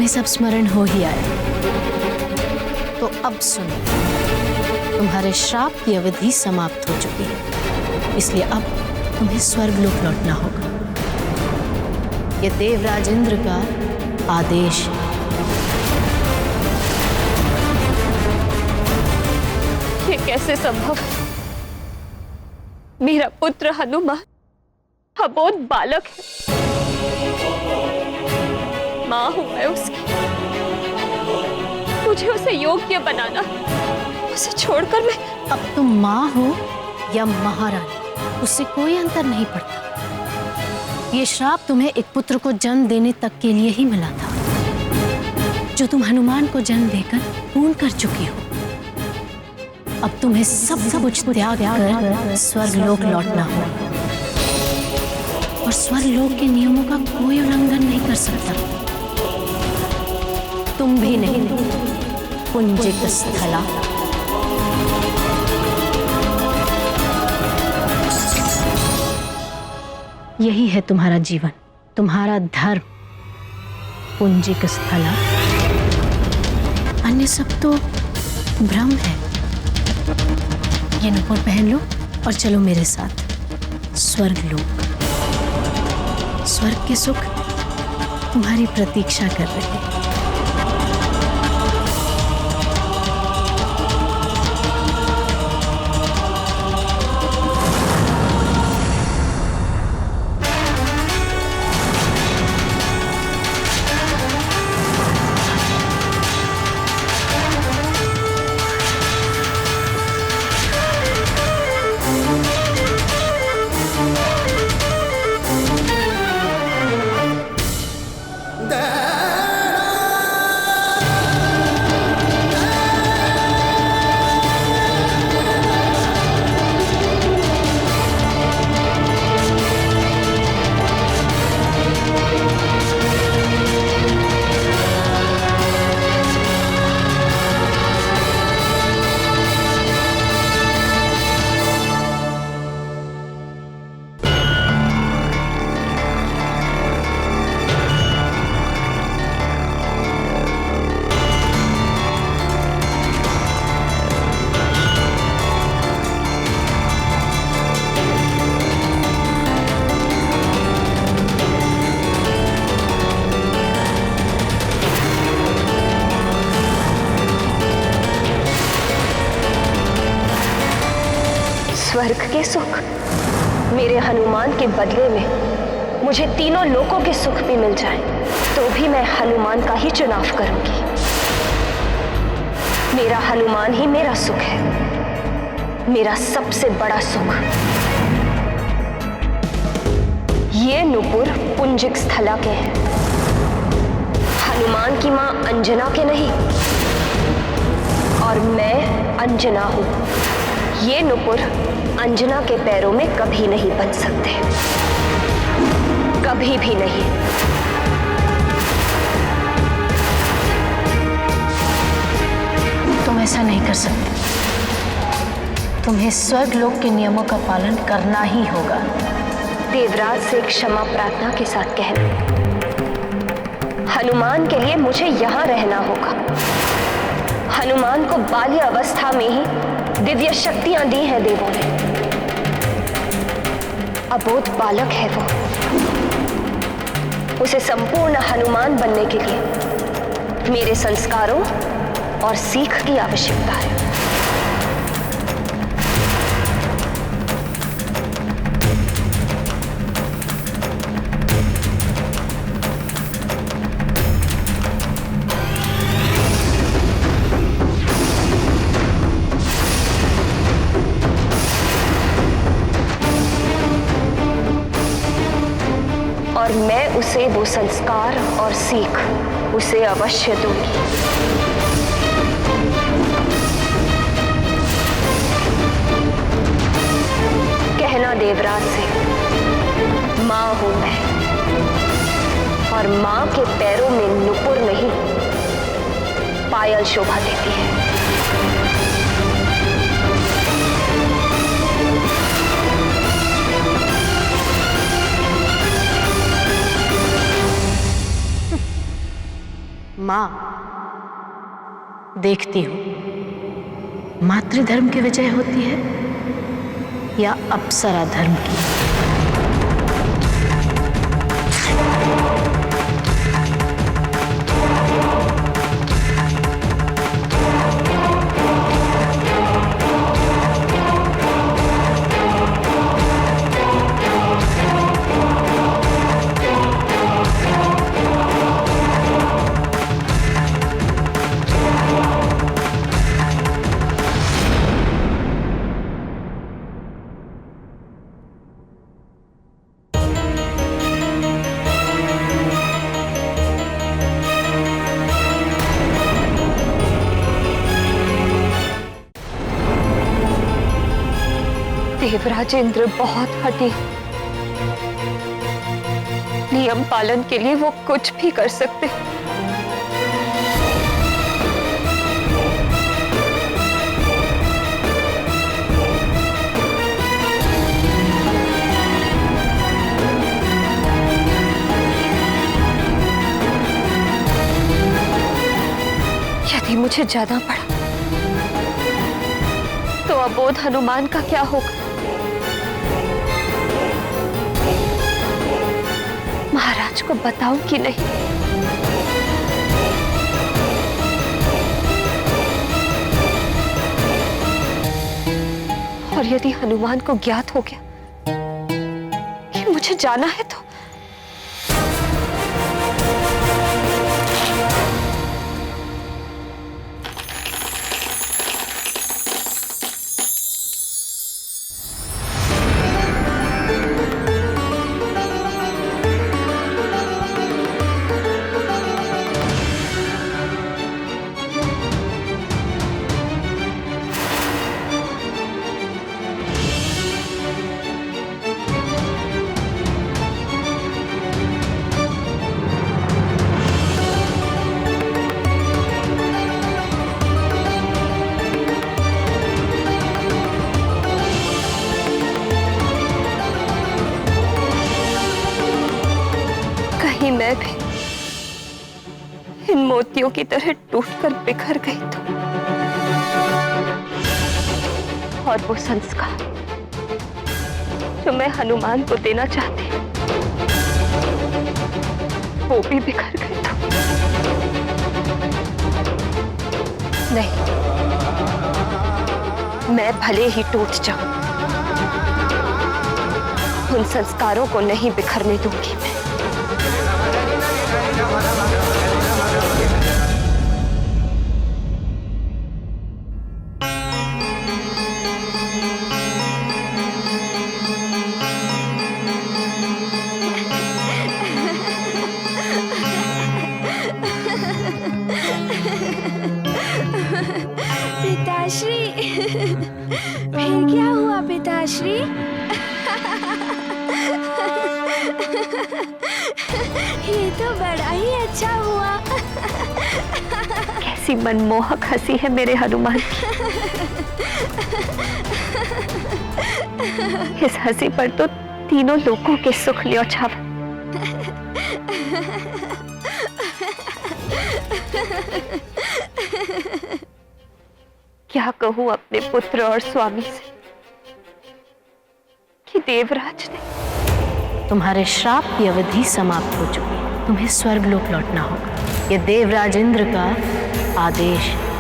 तुम्हें सब स्मरण हो ही आया। तो अब सुनो, तुम्हारे श्राप की अवधि समाप्त हो चुकी है, इसलिए अब तुम्हें स्वर्गलोक लौटना होगा। ये देवराज इंद्र का आदेश है। ये कैसे संभव? मेरा पुत्र हनुमान अबोध बालक है, मां हूं मैं उसकी। मुझे उसे योग्य बनाना, उसे छोड़कर मैं। अब तुम मां हो या महारानी, उससे कोई अंतर नहीं पड़ता। ये श्राप तुम्हें एक पुत्र को जन्म देने तक के लिए ही मिला था, जो तुम हनुमान को जन्म देकर पूर्ण कर चुकी हो। अब तुम्हें सब कुछ त्याग कर स्वर्गलोक लौटना हो, और स्वर्गलोक के नियमों का कोई उल्लंघन नहीं कर सकता। तुम भी नहीं, पुंजिक स्थला। यही है तुम्हारा जीवन, तुम्हारा धर्म, पुंजिक स्थला। अन्य सब तो भ्रम है। ये नुपुर पहन लो और चलो मेरे साथ स्वर्गलोक। स्वर्ग के सुख तुम्हारी प्रतीक्षा कर रहे हैं। स्वर्ग के सुख, मेरे हनुमान के बदले में मुझे तीनों लोकों के सुख भी मिल जाएं, तो भी मैं हनुमान का ही चुनाव करूंगी। मेरा हनुमान ही मेरा सुख है, मेरा सबसे बड़ा सुख। ये नुपुर पुंजिक स्थला के हैं, हनुमान की मां अंजना के नहीं, और मैं अंजना हूं। ये नुपुर अंजना के पैरों में कभी नहीं बन सकते, कभी भी नहीं। तुम ऐसा नहीं कर सकते। तुम्हें स्वर्गलोक के नियमों का पालन करना ही होगा। देवराज से क्षमा प्रार्थना के साथ कहना, हनुमान के लिए मुझे यहां रहना होगा। हनुमान को बाल्य अवस्था में ही दिव्य शक्तियां दी हैं देवों ने। अबोध बालक है वो, उसे संपूर्ण हनुमान बनने के लिए मेरे संस्कारों और सीख की आवश्यकता है। और मैं उसे वो संस्कार और सीख उसे अवश्य दूंगी। कहना देवराज से, मां हूं मैं, और मां के पैरों में नुपुर नहीं, पायल शोभा देती है। मां, देखती हूं मातृधर्म की विजय होती है या अप्सरा धर्म की। देवराज इंद्र बहुत हठी, नियम पालन के लिए वो कुछ भी कर सकते। यदि मुझे जाना पड़ा तो अबोध हनुमान का क्या होगा? महाराज को बताऊं कि नहीं? और यदि हनुमान को ज्ञात हो गया कि मुझे जाना है तो मैं भी इन मोतियों की तरह टूटकर बिखर गई तो, और वो संस्कार जो मैं हनुमान को देना चाहती वो भी बिखर गए तो। नहीं, मैं भले ही टूट जाऊं, उन संस्कारों को नहीं बिखरने दूंगी मैं। पिताश्री, फिर क्या हुआ पिताश्री? ये तो बड़ा ही अच्छा हुआ। कैसी मनमोहक हंसी है मेरे हनुमान की। इस हंसी पर तो तीनों लोगों के सुख न्योछावर। क्या कहूं अपने पुत्र और स्वामी से कि देवराज ने। तुम्हारे श्राप की अवधि समाप्त हो चुकी है, तुम्हें स्वर्गलोक लौटना होगा। यह देवराज इंद्र का आदेश है।